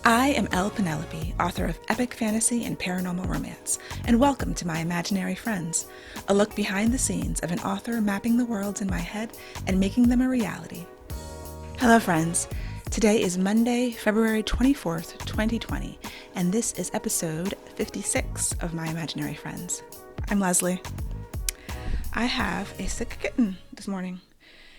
I am Penelope, author of epic fantasy and paranormal romance, and welcome to my imaginary friends, a look behind the scenes of an author mapping the worlds in my head and making them a reality. Hello friends, today is Monday, February 24th, 2020, and this is episode 56 of my imaginary friends. I'm Leslie. I have a sick kitten this morning.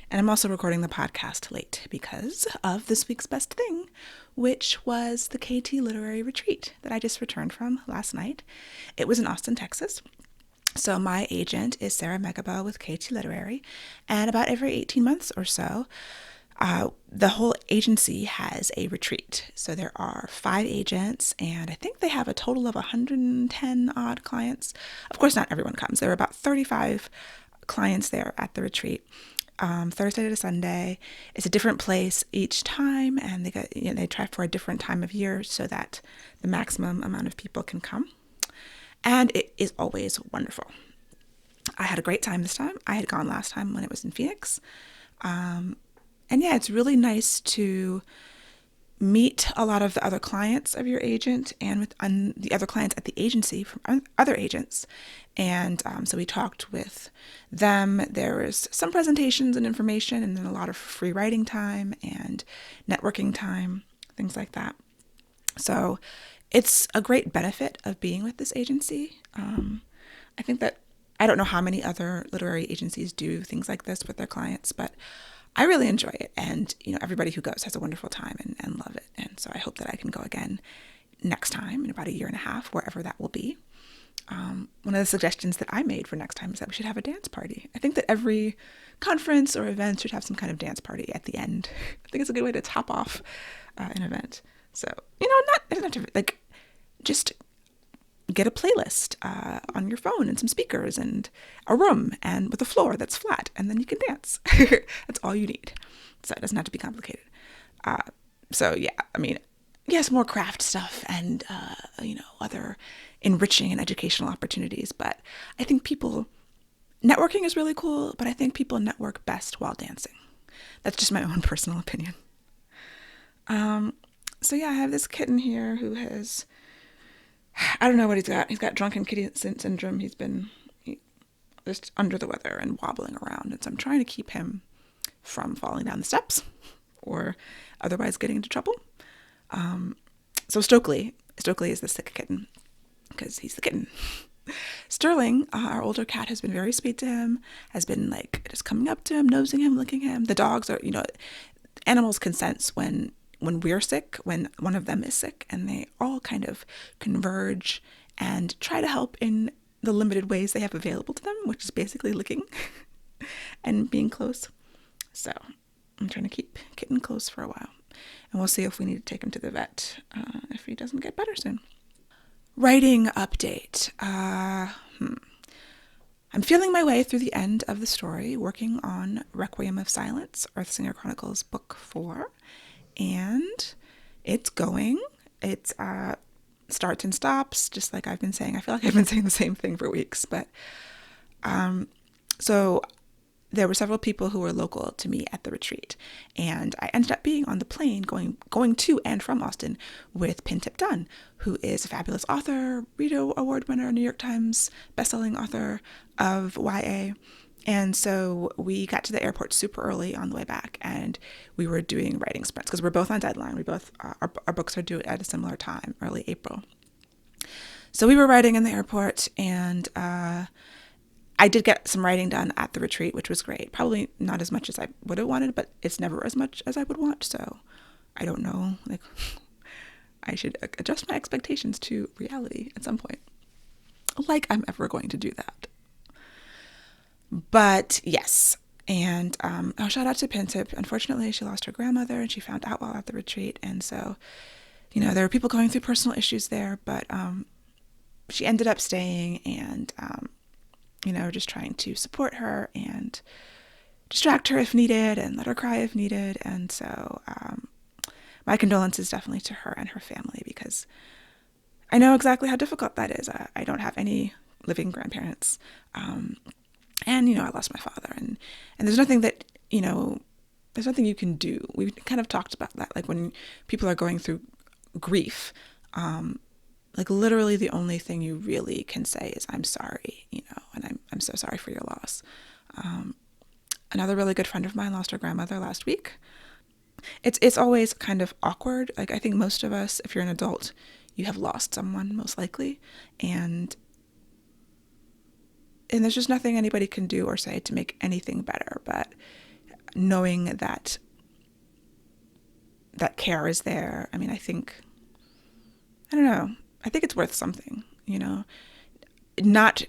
And I'm also recording the podcast late because of this week's best thing, which was the KT Literary Retreat that I just returned from last night. It was in Austin, Texas. So my agent is Sarah Megabo with KT Literary, and about every 18 months or so, the whole agency has a retreat. So there are 5 agents, and I think they have a total of 110 odd clients. Of course, not everyone comes. There are about 35 clients there at the retreat. Thursday to Sunday. It's a different place each time, and they try for a different time of year so that the maximum amount of people can come. And it is always wonderful. I had a great time this time. I had gone last time when it was in Phoenix. And yeah, it's really nice to meet a lot of the other clients of your agent and with the other clients at the agency from other agents. And so we talked with them. There was some presentations and information, and then a lot of free writing time and networking time, things like that. So it's a great benefit of being with this agency. I think that I don't know how many other literary agencies do things like this with their clients, but I really enjoy it, and everybody who goes has a wonderful time and love it. And so I hope that I can go again next time in about a year and a half, wherever that will be. One of the suggestions that I made for next time is that we should have a dance party. I think that every conference or event should have some kind of dance party at the end. I think it's a good way to top off an event. So just get a playlist on your phone and some speakers and a room and with a floor that's flat, and then you can dance. That's all you need. So it doesn't have to be complicated. Yes, more craft stuff and, other enriching and educational opportunities. But I think networking is really cool, but I think people network best while dancing. That's just my own personal opinion. I have this kitten here who has, I don't know what he's got. He's got drunken kitty syndrome. He's been just under the weather and wobbling around. And so I'm trying to keep him from falling down the steps or otherwise getting into trouble. So Stokely is the sick kitten because he's the kitten. Sterling, our older cat, has been very sweet to him, has been just coming up to him, nosing him, licking him. The dogs are, animals can sense when we're sick, when one of them is sick, and they all kind of converge and try to help in the limited ways they have available to them, which is basically licking and being close. So I'm trying to keep kitten close for a while. And we'll see if we need to take him to the vet if he doesn't get better soon. Writing update. I'm feeling my way through the end of the story, working on Requiem of Silence, Earthsinger Chronicles Book 4. And it's going. It's starts and stops, just like I've been saying. I feel like I've been saying the same thing for weeks. But so there were several people who were local to me at the retreat, and I ended up being on the plane going to and from Austin with Pintip Dunn, who is a fabulous author, Rito Award winner, New York Times bestselling author of YA. And so we got to the airport super early on the way back, and we were doing writing sprints because we're both on deadline. We both our books are due at a similar time, early April. So we were writing in the airport, and I did get some writing done at the retreat, which was great. Probably not as much as I would have wanted, but it's never as much as I would want. So I don't know. I should adjust my expectations to reality at some point. Like I'm ever going to do that. But yes. And shout out to Pintip. Unfortunately, she lost her grandmother, and she found out while at the retreat. And so, there were people going through personal issues there, but she ended up staying and just trying to support her and distract her if needed and let her cry if needed. And so my condolences definitely to her and her family, because I know exactly how difficult that is. I don't have any living grandparents. And, I lost my father. And there's nothing that, there's nothing you can do. We kind of talked about that. Like when people are going through grief, like literally the only thing you really can say is I'm sorry, and I'm so sorry for your loss. Another really good friend of mine lost her grandmother last week. It's always kind of awkward. Like, I think most of us, if you're an adult, you have lost someone most likely, and there's just nothing anybody can do or say to make anything better. But knowing that care is there, I mean, I don't know. I think it's worth something, Not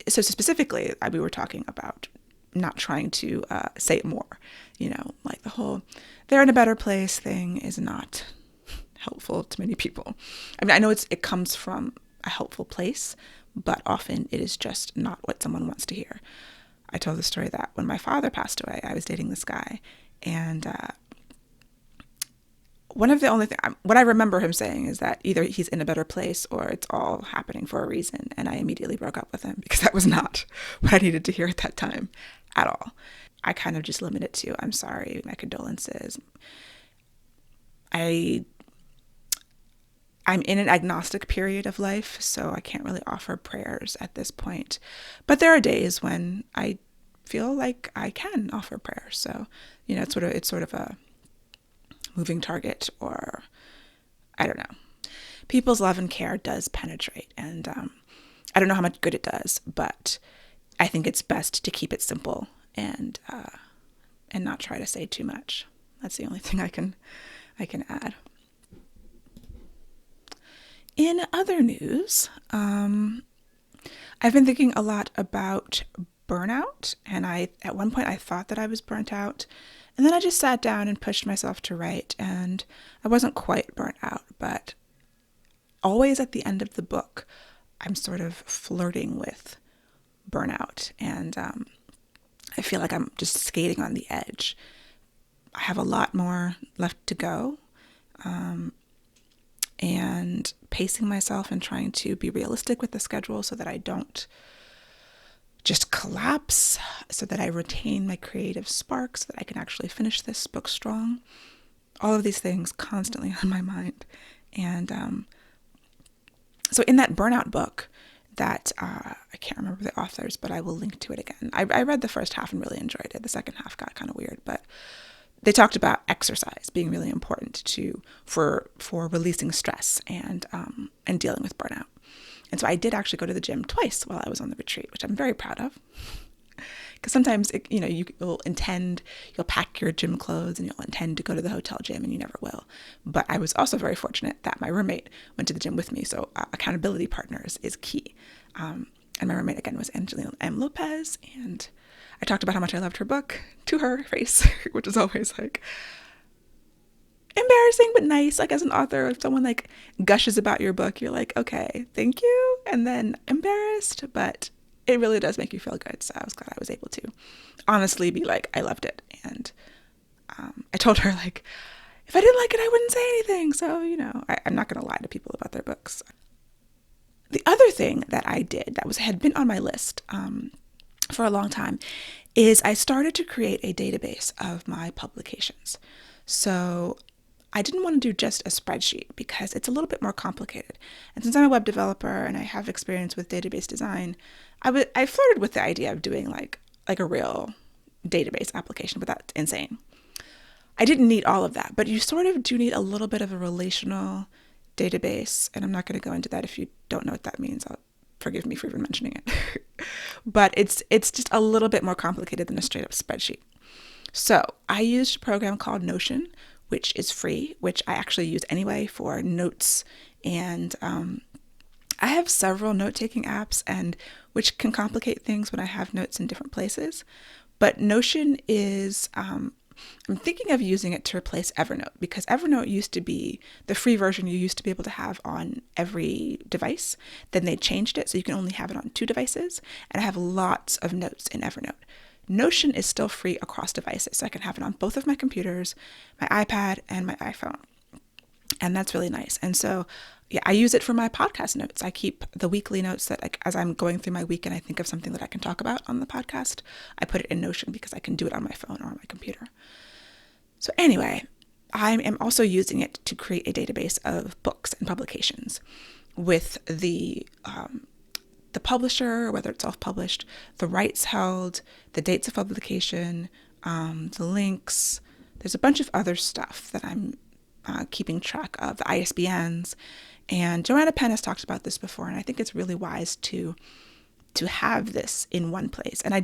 so specifically. We were talking about not trying to say it more, like the whole "they're in a better place" thing is not helpful to many people. I mean, I know it comes from a helpful place, but often it is just not what someone wants to hear. I told the story that when my father passed away, I was dating this guy, and one of the only things, what I remember him saying is that either he's in a better place or it's all happening for a reason. And I immediately broke up with him because that was not what I needed to hear at that time at all. I kind of just limited it to, I'm sorry, my condolences. I'm in an agnostic period of life, so I can't really offer prayers at this point. But there are days when I feel like I can offer prayers. So, it's sort of a moving target, or I don't know. People's love and care does penetrate, and I don't know how much good it does, but I think it's best to keep it simple and not try to say too much. That's the only thing I can add. In other news, I've been thinking a lot about burnout, and at one point I thought that I was burnt out. And then I just sat down and pushed myself to write, and I wasn't quite burnt out, but always at the end of the book, I'm sort of flirting with burnout, and I feel like I'm just skating on the edge. I have a lot more left to go, and pacing myself and trying to be realistic with the schedule so that I don't just collapse, so that I retain my creative spark, so that I can actually finish this book strong. All of these things constantly on my mind. And so in that Burnout book that I can't remember the authors, but I will link to it again. I read the first half and really enjoyed it. The second half got kind of weird, but they talked about exercise being really important for releasing stress and dealing with burnout. And so I did actually go to the gym twice while I was on the retreat, which I'm very proud of. Because sometimes, you'll pack your gym clothes and you'll intend to go to the hotel gym and you never will. But I was also very fortunate that my roommate went to the gym with me. So accountability partners is key. And my roommate, again, was Angelina M. Lopez. And I talked about how much I loved her book to her face, which is always like embarrassing but nice. Like, as an author, if someone like gushes about your book, you're like, okay, thank you, and then embarrassed, but it really does make you feel good. So I was glad I was able to honestly be like, I loved it. And I told her, like, if I didn't like it, I wouldn't say anything. So I'm not going to lie to people about their books. The other thing that I did that had been on my list for a long time is I started to create a database of my publications. So I didn't want to do just a spreadsheet because it's a little bit more complicated. And since I'm a web developer and I have experience with database design, I flirted with the idea of doing like a real database application, but that's insane. I didn't need all of that, but you sort of do need a little bit of a relational database. And I'm not going to go into that. If you don't know what that means, forgive me for even mentioning it. But it's just a little bit more complicated than a straight up spreadsheet. So I used a program called Notion, which is free, which I actually use anyway for notes. And I have several note-taking apps, and which can complicate things when I have notes in different places. But Notion is, I'm thinking of using it to replace Evernote, because Evernote used to be the free version you used to be able to have on every device. Then they changed it so you can only have it on 2 devices. And I have lots of notes in Evernote. Notion is still free across devices, so I can have it on both of my computers, my iPad, and my iPhone. And that's really nice. And so, yeah, I use it for my podcast notes. I keep the weekly notes that, like, as I'm going through my week and I think of something that I can talk about on the podcast, I put it in Notion because I can do it on my phone or on my computer. So anyway, I am also using it to create a database of books and publications with the publisher, whether it's self-published, the rights held, the dates of publication, the links. There's a bunch of other stuff that I'm keeping track of, the ISBNs. And Joanna Penn has talked about this before, and I think it's really wise to have this in one place. And I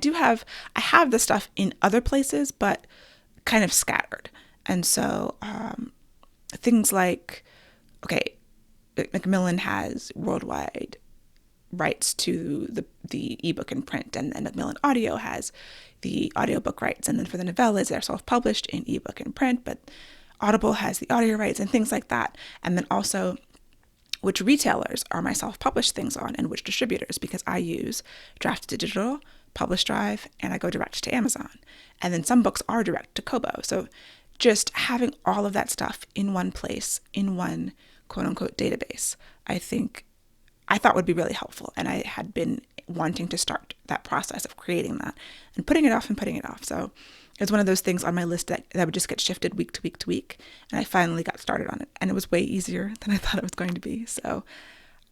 have the stuff in other places, but kind of scattered. And so things like, okay, Macmillan has worldwide rights to the ebook and print, and then Macmillan Audio has the audiobook rights. And then for the novellas, they're self-published in ebook and print, but Audible has the audio rights and things like that. And then also which retailers are my self-published things on and which distributors, because I use Draft to Digital, Publish Drive, and I go direct to Amazon. And then some books are direct to Kobo. So just having all of that stuff in one place, in one quote unquote database, I thought would be really helpful. And I had been wanting to start that process of creating that and putting it off. So it was one of those things on my list that would just get shifted week to week to week. And I finally got started on it. And it was way easier than I thought it was going to be. So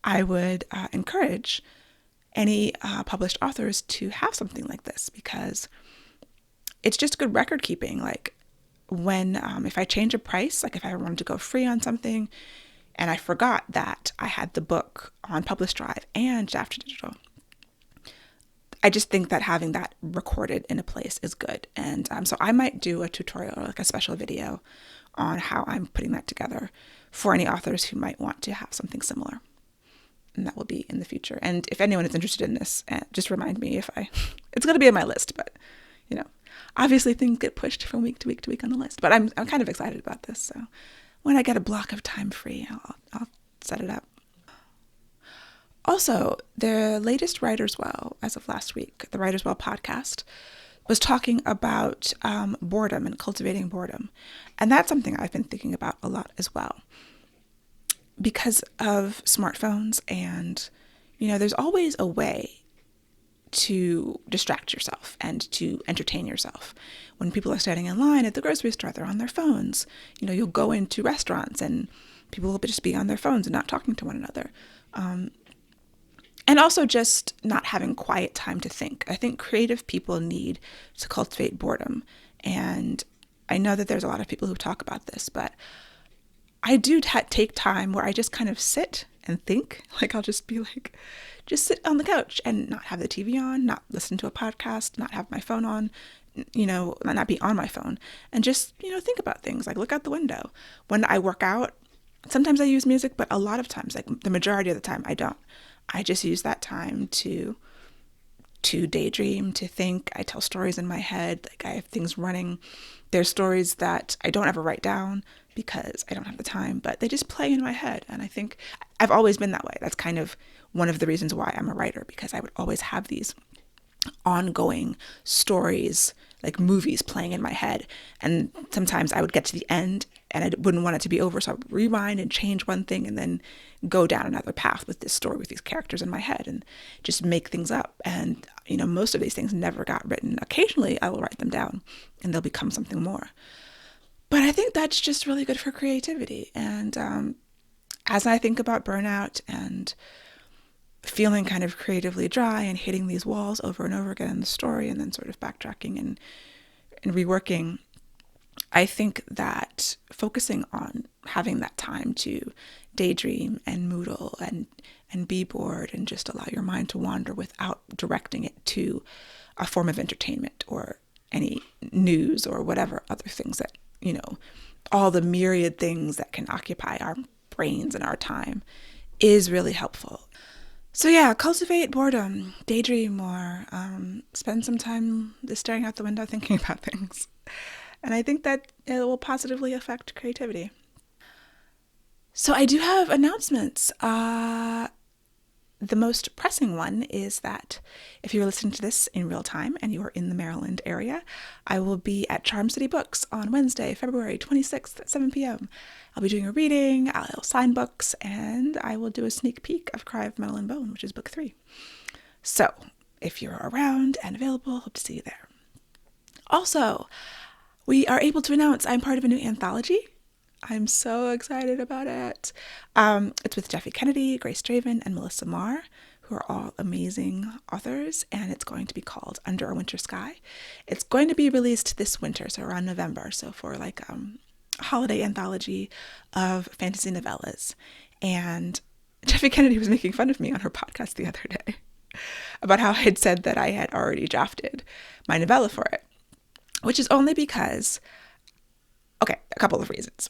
I would encourage any published authors to have something like this, because it's just good record keeping. Like when, if I change a price, like if I wanted to go free on something and I forgot that I had the book on Publish Drive and Draft to Digital, I just think that having that recorded in a place is good. And so I might do a tutorial or like a special video on how I'm putting that together for any authors who might want to have something similar. And that will be in the future. And if anyone is interested in this, just remind me it's going to be on my list, but obviously things get pushed from week to week to week on the list, but I'm kind of excited about this. So when I get a block of time free, I'll set it up. Also, the latest Writer's Well, as of last week, the Writer's Well podcast, was talking about boredom and cultivating boredom. And that's something I've been thinking about a lot as well. Because of smartphones and, there's always a way to distract yourself and to entertain yourself. When people are standing in line at the grocery store, they're on their phones. You'll go into restaurants and people will just be on their phones and not talking to one another. And also just not having quiet time to think. I think creative people need to cultivate boredom. And I know that there's a lot of people who talk about this, but I do take time where I just kind of sit and think. Like I'll just be like, just sit on the couch and not have the TV on, not listen to a podcast, not have my phone on, not be on my phone, and just, think about things, like look out the window. When I work out, sometimes I use music, but a lot of times, like the majority of the time, I don't. I just use that time to daydream, to think. I tell stories in my head. Like I have things running. There's stories that I don't ever write down because I don't have the time, but they just play in my head. And I think I've always been that way. That's kind of one of the reasons why I'm a writer, because I would always have these ongoing stories, like movies playing in my head. And sometimes I would get to the end and I wouldn't want it to be over. So I would rewind and change one thing and then go down another path with this story, with these characters in my head, and just make things up. And, most of these things never got written. Occasionally I will write them down and they'll become something more. But I think that's just really good for creativity. And as I think about burnout and feeling kind of creatively dry and hitting these walls over and over again in the story, and then sort of backtracking and reworking, I think that focusing on having that time to daydream and moodle and be bored and just allow your mind to wander without directing it to a form of entertainment or any news or whatever other things that, all the myriad things that can occupy our brains and our time, is really helpful. So yeah, cultivate boredom, daydream more, spend some time just staring out the window thinking about things. And I think that it will positively affect creativity. So I do have announcements. The most pressing one is that if you're listening to this in real time and you are in the Maryland area, I will be at Charm City Books on Wednesday, February 26th at 7 p.m. I'll be doing a reading, I'll sign books, and I will do a sneak peek of Cry of Metal and Bone, which is book 3. So if you're around and available, hope to see you there. Also, we are able to announce I'm part of a new anthology. I'm so excited about it. It's with Jeffy Kennedy, Grace Draven, and Melissa Marr, who are all amazing authors, and it's going to be called Under a Winter Sky. It's going to be released this winter, so around November, so for like a holiday anthology of fantasy novellas. And Jeffy Kennedy was making fun of me on her podcast the other day about how I had said that I had already drafted my novella for it, which is only because, okay, a couple of reasons.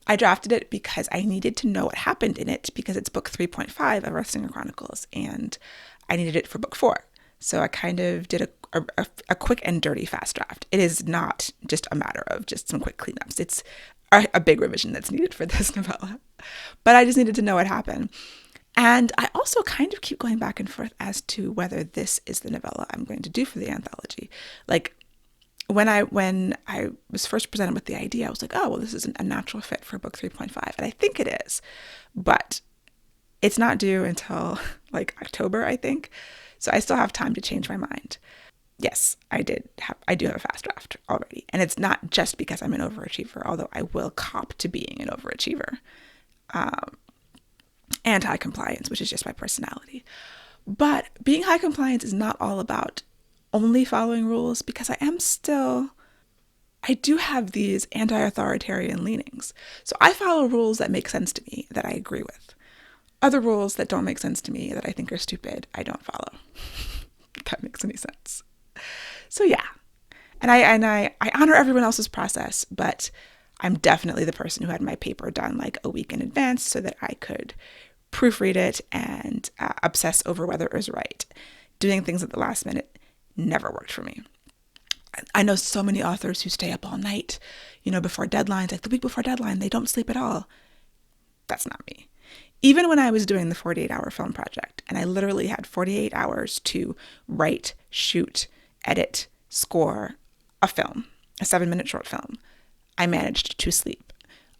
I drafted it because I needed to know what happened in it because it's book 3.5 of Earthsinger Chronicles, and I needed it for book 4. So I kind of did a quick and dirty fast draft. It is not just a matter of just some quick cleanups. It's a big revision that's needed for this novella. But I just needed to know what happened. And I also kind of keep going back and forth as to whether this is the novella I'm going to do for the anthology. Like, when I was first presented with the idea, I was like, oh, well, this isn't a natural fit for book 3.5. And I think it is. But it's not due until like October, I think. So I still have time to change my mind. Yes, I do have a fast draft already. And it's not just because I'm an overachiever, although I will cop to being an overachiever. And high compliance, which is just my personality. But being high compliance is not all about only following rules, because I do have these anti-authoritarian leanings. So I follow rules that make sense to me, that I agree with. Other rules that don't make sense to me, that I think are stupid, I don't follow. If that makes any sense. So yeah. And I honor everyone else's process, but I'm definitely the person who had my paper done like a week in advance so that I could proofread it and obsess over whether it was right. Doing things at the last minute never worked for me. I know so many authors who stay up all night, before deadlines, like the week before deadline, they don't sleep at all. That's not me. Even when I was doing the 48-hour film project, and I literally had 48 hours to write, shoot, edit, score a film, a 7-minute short film, I managed to sleep.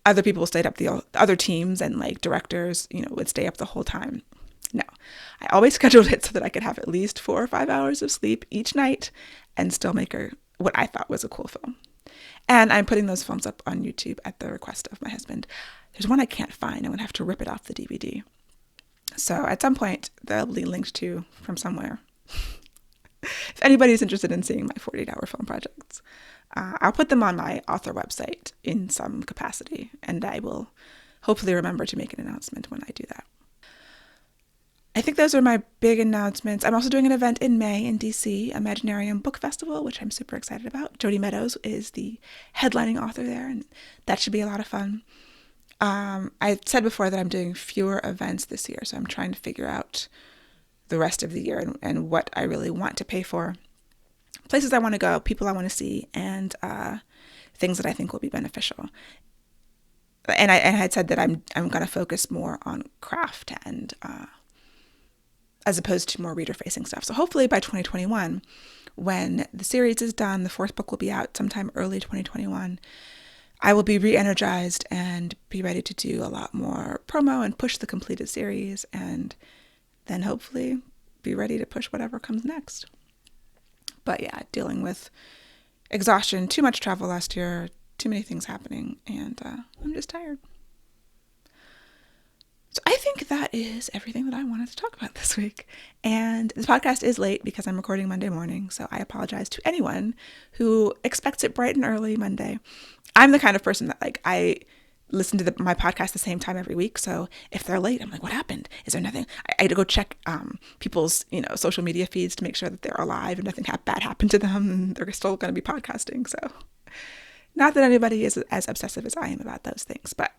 Other people stayed up, the other teams and like directors, would stay up the whole time. No, I always scheduled it so that I could have at least 4 or 5 hours of sleep each night and still make what I thought was a cool film. And I'm putting those films up on YouTube at the request of my husband. There's one I can't find. I'm going to have to rip it off the DVD. So at some point, they'll be linked to from somewhere. If anybody's interested in seeing my 48-hour film projects, I'll put them on my author website in some capacity, and I will hopefully remember to make an announcement when I do that. I think those are my big announcements. I'm also doing an event in May in DC, Imaginarium Book Festival, which I'm super excited about. Jody Meadows is the headlining author there, and that should be a lot of fun. I said before that I'm doing fewer events this year, so I'm trying to figure out the rest of the year and what I really want to pay for. Places I want to go, people I want to see, and things that I think will be beneficial. And I had said that I'm going to focus more on craft and as opposed to more reader-facing stuff. So hopefully by 2021, when the series is done, the 4th book will be out sometime early 2021, I will be re-energized and be ready to do a lot more promo and push the completed series, and then hopefully be ready to push whatever comes next. But yeah, dealing with exhaustion, too much travel last year, too many things happening, and I'm just tired. So I think that is everything that I wanted to talk about this week. And this podcast is late because I'm recording Monday morning, so I apologize to anyone who expects it bright and early Monday. I'm the kind of person that I listen to my podcast the same time every week. So if they're late, I'm like, what happened? Is there nothing? I had to go check people's social media feeds to make sure that they're alive and nothing bad happened to them and they're still going to be podcasting. So not that anybody is as obsessive as I am about those things, but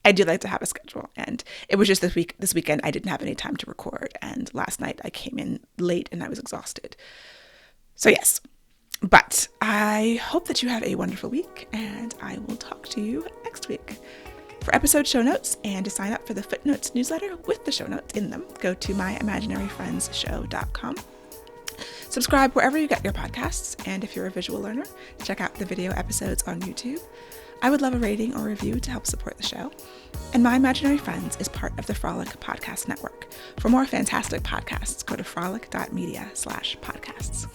I do like to have a schedule. And it was just this weekend I didn't have any time to record. And last night I came in late and I was exhausted. So yes, but I hope that you have a wonderful week, and I will talk to you next week. For episode show notes and to sign up for the Footnotes newsletter with the show notes in them, go to myimaginaryfriendsshow.com. Subscribe wherever you get your podcasts, and if you're a visual learner, check out the video episodes on YouTube. I would love a rating or review to help support the show. And My Imaginary Friends is part of the Frolic Podcast Network. For more fantastic podcasts, go to frolic.media/podcasts.